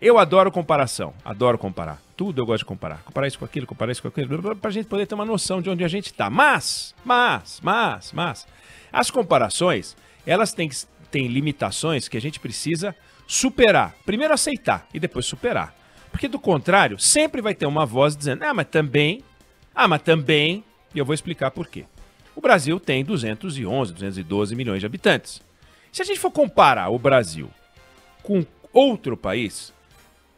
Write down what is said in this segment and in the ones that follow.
Eu adoro comparação, adoro comparar. Tudo eu gosto de comparar. Comparar isso com aquilo, pra gente poder ter uma noção de onde a gente tá. Mas, as comparações, elas têm limitações que a gente precisa superar. Primeiro aceitar e depois superar. Porque do contrário, sempre vai ter uma voz dizendo, mas também, e eu vou explicar por quê. O Brasil tem 211, 212 milhões de habitantes. Se a gente for comparar o Brasil com outro país,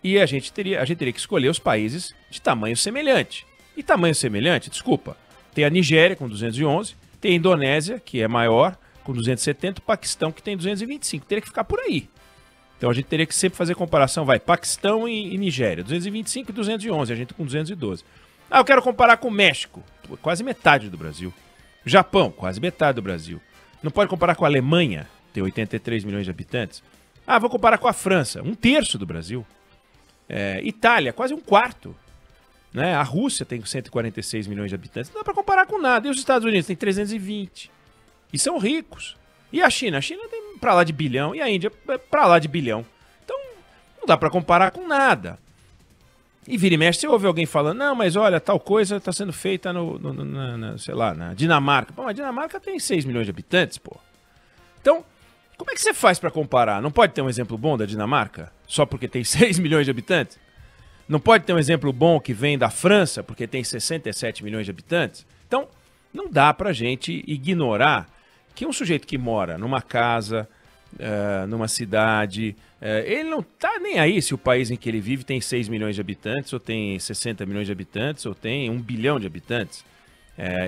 e a gente teria que escolher os países de tamanho semelhante. E tamanho semelhante, desculpa, tem a Nigéria com 211, tem a Indonésia, que é maior, com 270, o Paquistão, que tem 225. Teria que ficar por aí. Então a gente teria que sempre fazer comparação, Paquistão e Nigéria, 225 e 211, a gente com 212. Eu quero comparar com o México, quase metade do Brasil. Japão, quase metade do Brasil. Não pode comparar com a Alemanha, tem 83 milhões de habitantes. Vou comparar com a França, 1/3 do Brasil. Itália, quase 1/4. Né? A Rússia tem 146 milhões de habitantes. Não dá para comparar com nada. E os Estados Unidos tem 320. E são ricos. E a China? A China tem pra lá de bilhão. E a Índia pra lá de bilhão. Então, não dá para comparar com nada. E vira e mexe, você ouve alguém falando, não, mas olha, tal coisa está sendo feita na Dinamarca. Mas a Dinamarca tem 6 milhões de habitantes, pô. Então, como é que você faz para comparar? Não pode ter um exemplo bom da Dinamarca? Só porque tem 6 milhões de habitantes? Não pode ter um exemplo bom que vem da França, porque tem 67 milhões de habitantes? Então, não dá pra gente ignorar que um sujeito que mora numa casa, numa cidade, ele não tá nem aí se o país em que ele vive tem 6 milhões de habitantes, ou tem 60 milhões de habitantes, ou tem 1 bilhão de habitantes.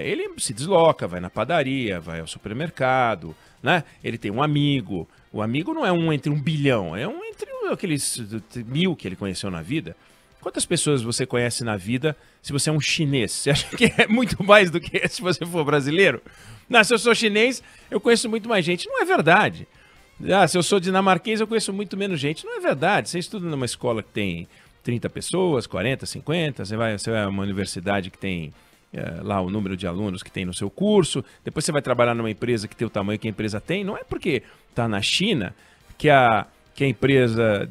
Ele se desloca, vai na padaria, vai ao supermercado, né? Ele tem um amigo. O amigo não é um entre 1 bilhão, é um entre aqueles 1000 que ele conheceu na vida. Quantas pessoas você conhece na vida se você é um chinês? Você acha que é muito mais do que se você for brasileiro? Não, se eu sou chinês, eu conheço muito mais gente. Não é verdade. Se eu sou dinamarquês, eu conheço muito menos gente. Não é verdade. Você estuda numa escola que tem 30 pessoas, 40, 50. Você vai a uma universidade que tem lá o número de alunos que tem no seu curso. Depois você vai trabalhar numa empresa que tem o tamanho que a empresa tem. Não é porque está na China que a empresa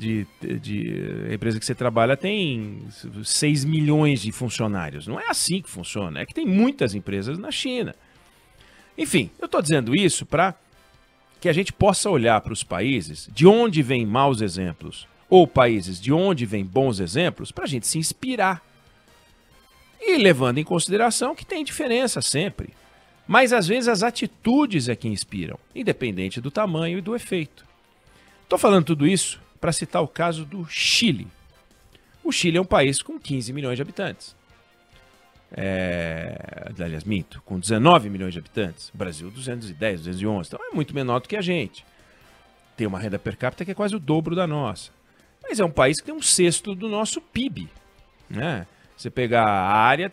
a empresa que você trabalha tem 6 milhões de funcionários. Não é assim que funciona. É que tem muitas empresas na China. Enfim, eu estou dizendo isso para que a gente possa olhar para os países de onde vêm maus exemplos ou países de onde vêm bons exemplos para a gente se inspirar. E levando em consideração que tem diferença sempre. Mas às vezes as atitudes é que inspiram, independente do tamanho e do efeito. Estou falando tudo isso para citar o caso do Chile. O Chile é um país com 15 milhões de habitantes. Aliás, minto, com 19 milhões de habitantes. O Brasil, 210, 211. Então é muito menor do que a gente. Tem uma renda per capita que é quase o dobro da nossa. Mas é um país que tem 1/6 do nosso PIB. Né? Você pegar a área,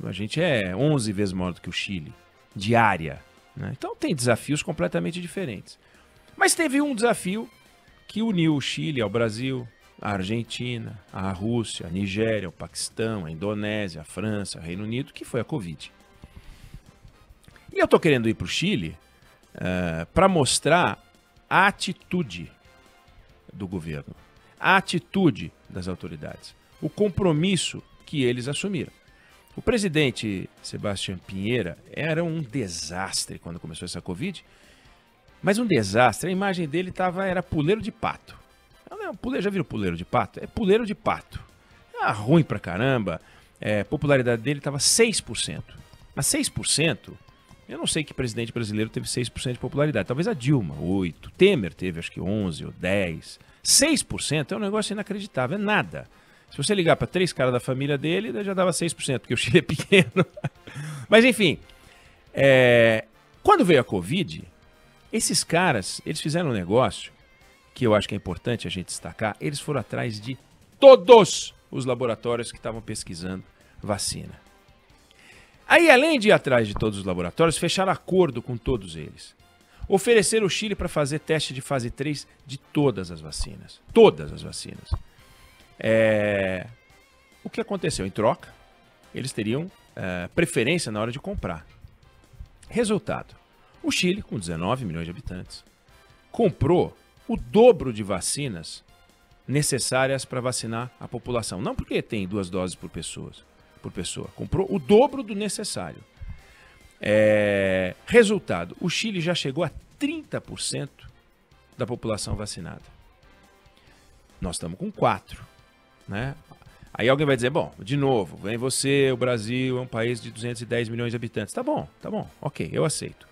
a gente é 11 vezes maior do que o Chile. De área. Né? Então tem desafios completamente diferentes. Mas teve um desafio que uniu o Chile ao Brasil, a Argentina, a Rússia, a Nigéria, o Paquistão, a Indonésia, a França, o Reino Unido, que foi a Covid. E eu estou querendo ir para o Chile para mostrar a atitude do governo, a atitude das autoridades, o compromisso que eles assumiram. O presidente Sebastián Piñera era um desastre quando começou essa Covid, mas um desastre, a imagem dele era puleiro de pato. Já viram puleiro de pato? É puleiro de pato. Ruim pra caramba. A popularidade dele estava 6%. Mas 6%, eu não sei que presidente brasileiro teve 6% de popularidade. Talvez a Dilma, 8%. Temer teve acho que 11% ou 10%. 6% é um negócio inacreditável, é nada. Se você ligar para 3 caras da família dele, já dava 6%, porque o Chile é pequeno. Mas enfim, quando veio a Covid, esses caras, eles fizeram um negócio que eu acho que é importante a gente destacar. Eles foram atrás de todos os laboratórios que estavam pesquisando vacina. Aí, além de ir atrás de todos os laboratórios, fecharam acordo com todos eles. Ofereceram o Chile para fazer teste de fase 3 de todas as vacinas. Todas as vacinas. O que aconteceu? Em troca, eles teriam preferência na hora de comprar. Resultado. O Chile, com 19 milhões de habitantes, comprou o dobro de vacinas necessárias para vacinar a população. Não porque tem 2 doses por pessoa. Comprou o dobro do necessário. Resultado, o Chile já chegou a 30% da população vacinada. Nós estamos com 4%. Né? Aí alguém vai dizer, bom, de novo, vem você, o Brasil é um país de 210 milhões de habitantes. Tá bom, ok, eu aceito.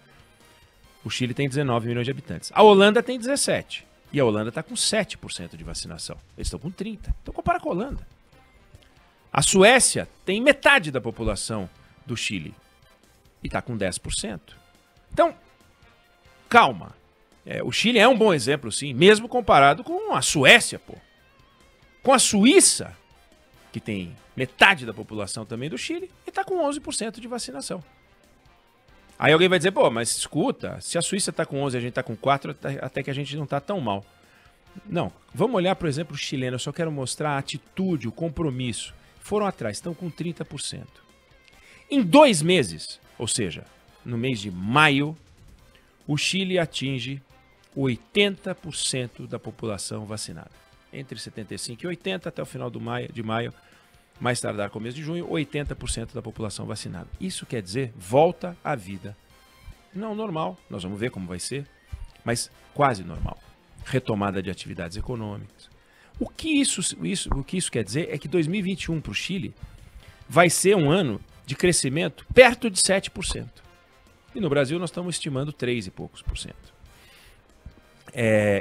O Chile tem 19 milhões de habitantes. A Holanda tem 17. E a Holanda está com 7% de vacinação. Eles estão com 30%. Então compara com a Holanda. A Suécia tem metade da população do Chile. E está com 10%. Então, calma. O Chile é um bom exemplo, sim, mesmo comparado com a Suécia, pô. Com a Suíça, que tem metade da população também do Chile, e está com 11% de vacinação. Aí alguém vai dizer, pô, mas escuta, se a Suíça está com 11 e a gente está com 4, até que a gente não está tão mal. Não, vamos olhar, por exemplo, o chileno. Eu só quero mostrar a atitude, o compromisso. Foram atrás, estão com 30%. Em 2 meses, ou seja, no mês de maio, o Chile atinge 80% da população vacinada. Entre 75 e 80 até o final de maio, mais tardar começo de junho, 80% da população vacinada. Isso quer dizer, volta à vida. Não normal, nós vamos ver como vai ser, mas quase normal. Retomada de atividades econômicas. O que isso quer dizer é que 2021 para o Chile vai ser um ano de crescimento perto de 7%. E no Brasil nós estamos estimando 3 e poucos por cento.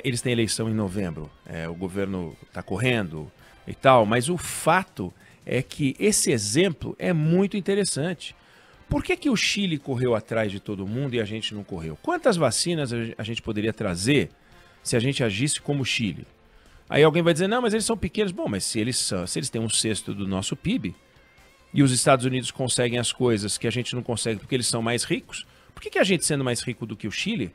Eles têm eleição em novembro, o governo está correndo e tal, mas o fato é que esse exemplo é muito interessante. Por que o Chile correu atrás de todo mundo e a gente não correu? Quantas vacinas a gente poderia trazer se a gente agisse como o Chile? Aí alguém vai dizer, não, mas eles são pequenos. Bom, mas se eles têm 1/6 do nosso PIB e os Estados Unidos conseguem as coisas que a gente não consegue porque eles são mais ricos, por que a gente, sendo mais rico do que o Chile,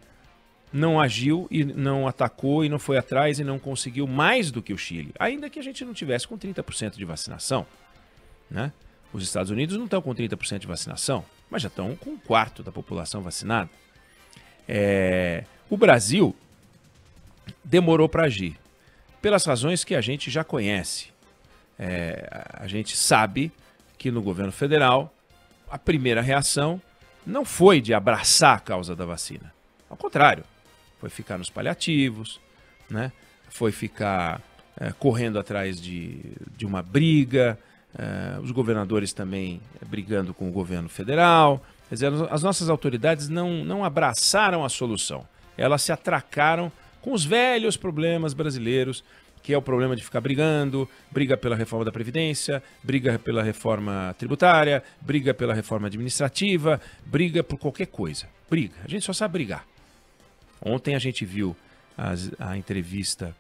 não agiu e não atacou e não foi atrás e não conseguiu mais do que o Chile? Ainda que a gente não tivesse com 30% de vacinação, né? Os Estados Unidos não estão com 30% de vacinação, mas já estão com 1/4 da população vacinada. O Brasil demorou para agir, pelas razões que a gente já conhece. A gente sabe que no governo federal a primeira reação não foi de abraçar a causa da vacina. Ao contrário, foi ficar nos paliativos, né? Foi ficar correndo atrás de uma briga, os governadores também brigando com o governo federal. Quer dizer, as nossas autoridades não abraçaram a solução. Elas se atracaram com os velhos problemas brasileiros, que é o problema de ficar brigando, briga pela reforma da Previdência, briga pela reforma tributária, briga pela reforma administrativa, briga por qualquer coisa. Briga, a gente só sabe brigar. Ontem a gente viu a entrevista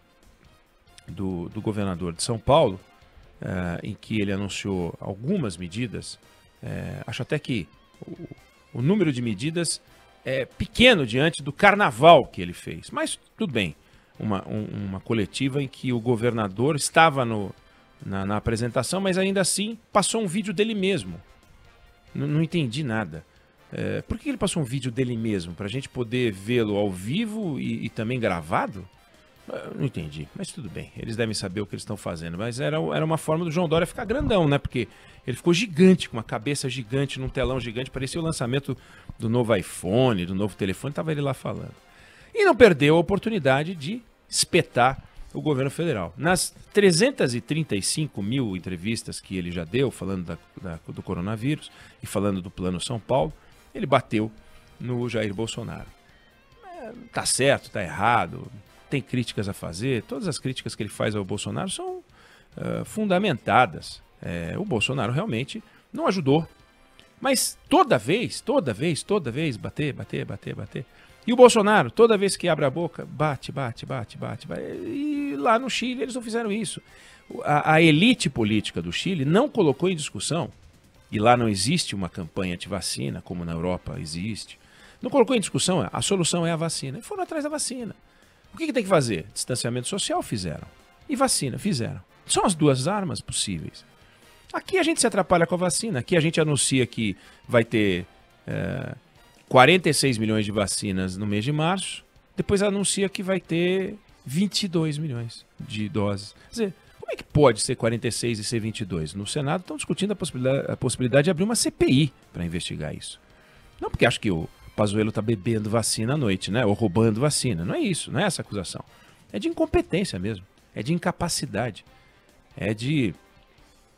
do governador de São Paulo, em que ele anunciou algumas medidas. Acho até que o número de medidas é pequeno diante do carnaval que ele fez, mas tudo bem. Uma coletiva em que o governador estava na apresentação, mas ainda assim passou um vídeo dele mesmo. Não entendi nada. Por que ele passou um vídeo dele mesmo? Para a gente poder vê-lo ao vivo e também gravado? Não entendi, mas tudo bem. Eles devem saber o que eles estão fazendo. Mas era uma forma do João Dória ficar grandão, né? Porque ele ficou gigante, com uma cabeça gigante, num telão gigante. Parecia o lançamento do novo iPhone, do novo telefone. Estava ele lá falando. E não perdeu a oportunidade de espetar o governo federal. Nas 335 mil entrevistas que ele já deu, falando do coronavírus e falando do Plano São Paulo, ele bateu no Jair Bolsonaro. Tá certo, tá errado, tem críticas a fazer. Todas as críticas que ele faz ao Bolsonaro são fundamentadas. O Bolsonaro realmente não ajudou. Mas toda vez, bater. E o Bolsonaro, toda vez que abre a boca, bate. E lá no Chile eles não fizeram isso. A elite política do Chile não colocou em discussão, e lá não existe uma campanha anti-vacina, como na Europa existe. Não colocou em discussão, a solução é a vacina. E foram atrás da vacina. O que tem que fazer? Distanciamento social fizeram. E vacina fizeram. São as duas armas possíveis. Aqui a gente se atrapalha com a vacina. Aqui a gente anuncia que vai ter 46 milhões de vacinas no mês de março. Depois anuncia que vai ter 22 milhões de doses. Quer dizer, como é que pode ser 46 e ser 22? No Senado estão discutindo a possibilidade de abrir uma CPI para investigar isso. Não porque acho que o Pazuello está bebendo vacina à noite, né? Ou roubando vacina. Não é isso, não é essa acusação. É de incompetência mesmo. É de incapacidade. É de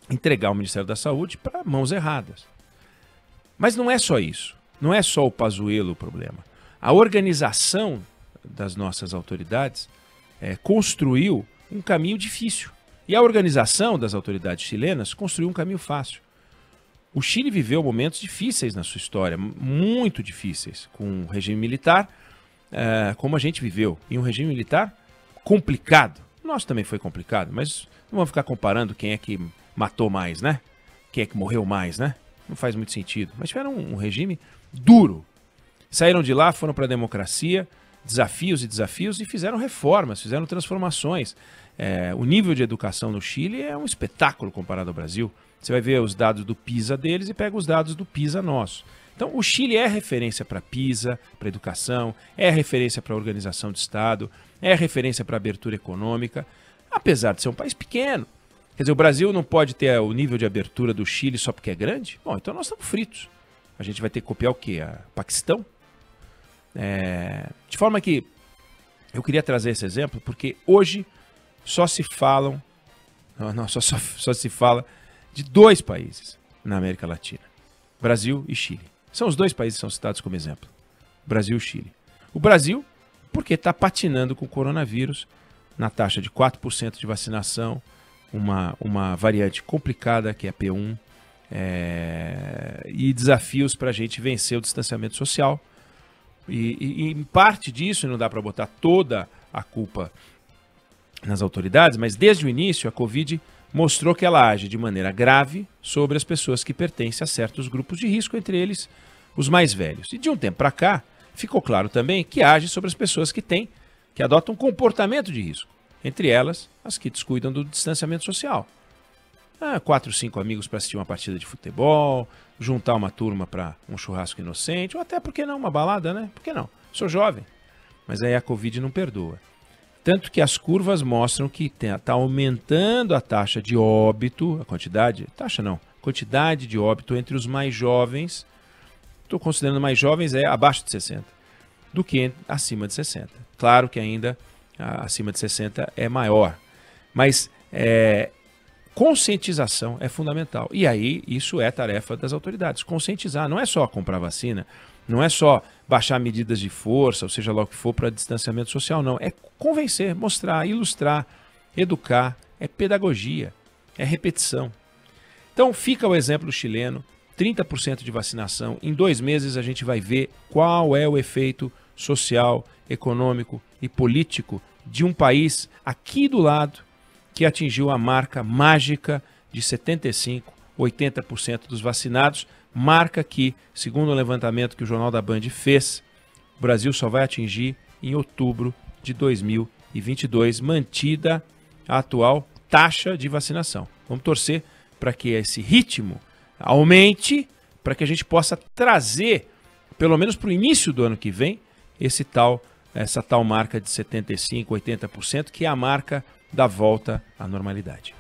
entregar o Ministério da Saúde para mãos erradas. Mas não é só isso. Não é só o Pazuello o problema. A organização das nossas autoridades construiu um caminho difícil. E a organização das autoridades chilenas construiu um caminho fácil. O Chile viveu momentos difíceis na sua história, muito difíceis, com o regime militar, como a gente viveu. E um regime militar complicado. O nosso também foi complicado, mas não vamos ficar comparando quem é que matou mais, né? Quem é que morreu mais, né? Não faz muito sentido. Mas tiveram um regime duro. Saíram de lá, foram para a democracia, desafios e desafios, e fizeram reformas, fizeram transformações. O nível de educação no Chile é um espetáculo comparado ao Brasil. Você vai ver os dados do PISA deles e pega os dados do PISA nosso. Então, o Chile é referência para PISA, para educação, é referência para organização de Estado, é referência para abertura econômica, apesar de ser um país pequeno. Quer dizer, o Brasil não pode ter o nível de abertura do Chile só porque é grande? Bom, então nós estamos fritos. A gente vai ter que copiar o quê? A Paquistão? De forma que eu queria trazer esse exemplo porque hoje só se falam, só se fala de dois países na América Latina, Brasil e Chile. São os dois países que são citados como exemplo, Brasil e Chile. O Brasil, porque está patinando com o coronavírus, na taxa de 4% de vacinação, uma variante complicada que é a P1, e desafios para a gente vencer o distanciamento social. E em parte disso, não dá para botar toda a culpa nas autoridades, mas desde o início a Covid mostrou que ela age de maneira grave sobre as pessoas que pertencem a certos grupos de risco, entre eles os mais velhos. E de um tempo para cá, ficou claro também que age sobre as pessoas que adotam um comportamento de risco, entre elas as que descuidam do distanciamento social. 4, 5 amigos para assistir uma partida de futebol, juntar uma turma para um churrasco inocente, ou até, por que não, uma balada, né? Por que não? Sou jovem. Mas aí a Covid não perdoa. Tanto que as curvas mostram que está aumentando a taxa de óbito, quantidade de óbito entre os mais jovens, estou considerando mais jovens abaixo de 60, do que acima de 60. Claro que ainda acima de 60 é maior, mas conscientização é fundamental. E aí isso é tarefa das autoridades, conscientizar. Não é só comprar vacina, não é só baixar medidas de força, ou seja lá o que for, para distanciamento social, não. É convencer, mostrar, ilustrar, educar, é pedagogia, é repetição. Então fica o exemplo chileno, 30% de vacinação. Em 2 meses a gente vai ver qual é o efeito social, econômico e político de um país aqui do lado que atingiu a marca mágica de 75%, 80% dos vacinados, marca que, segundo o levantamento que o Jornal da Band fez, o Brasil só vai atingir em outubro de 2022, mantida a atual taxa de vacinação. Vamos torcer para que esse ritmo aumente, para que a gente possa trazer, pelo menos para o início do ano que vem, essa tal marca de 75%, 80%, que é a marca da volta à normalidade.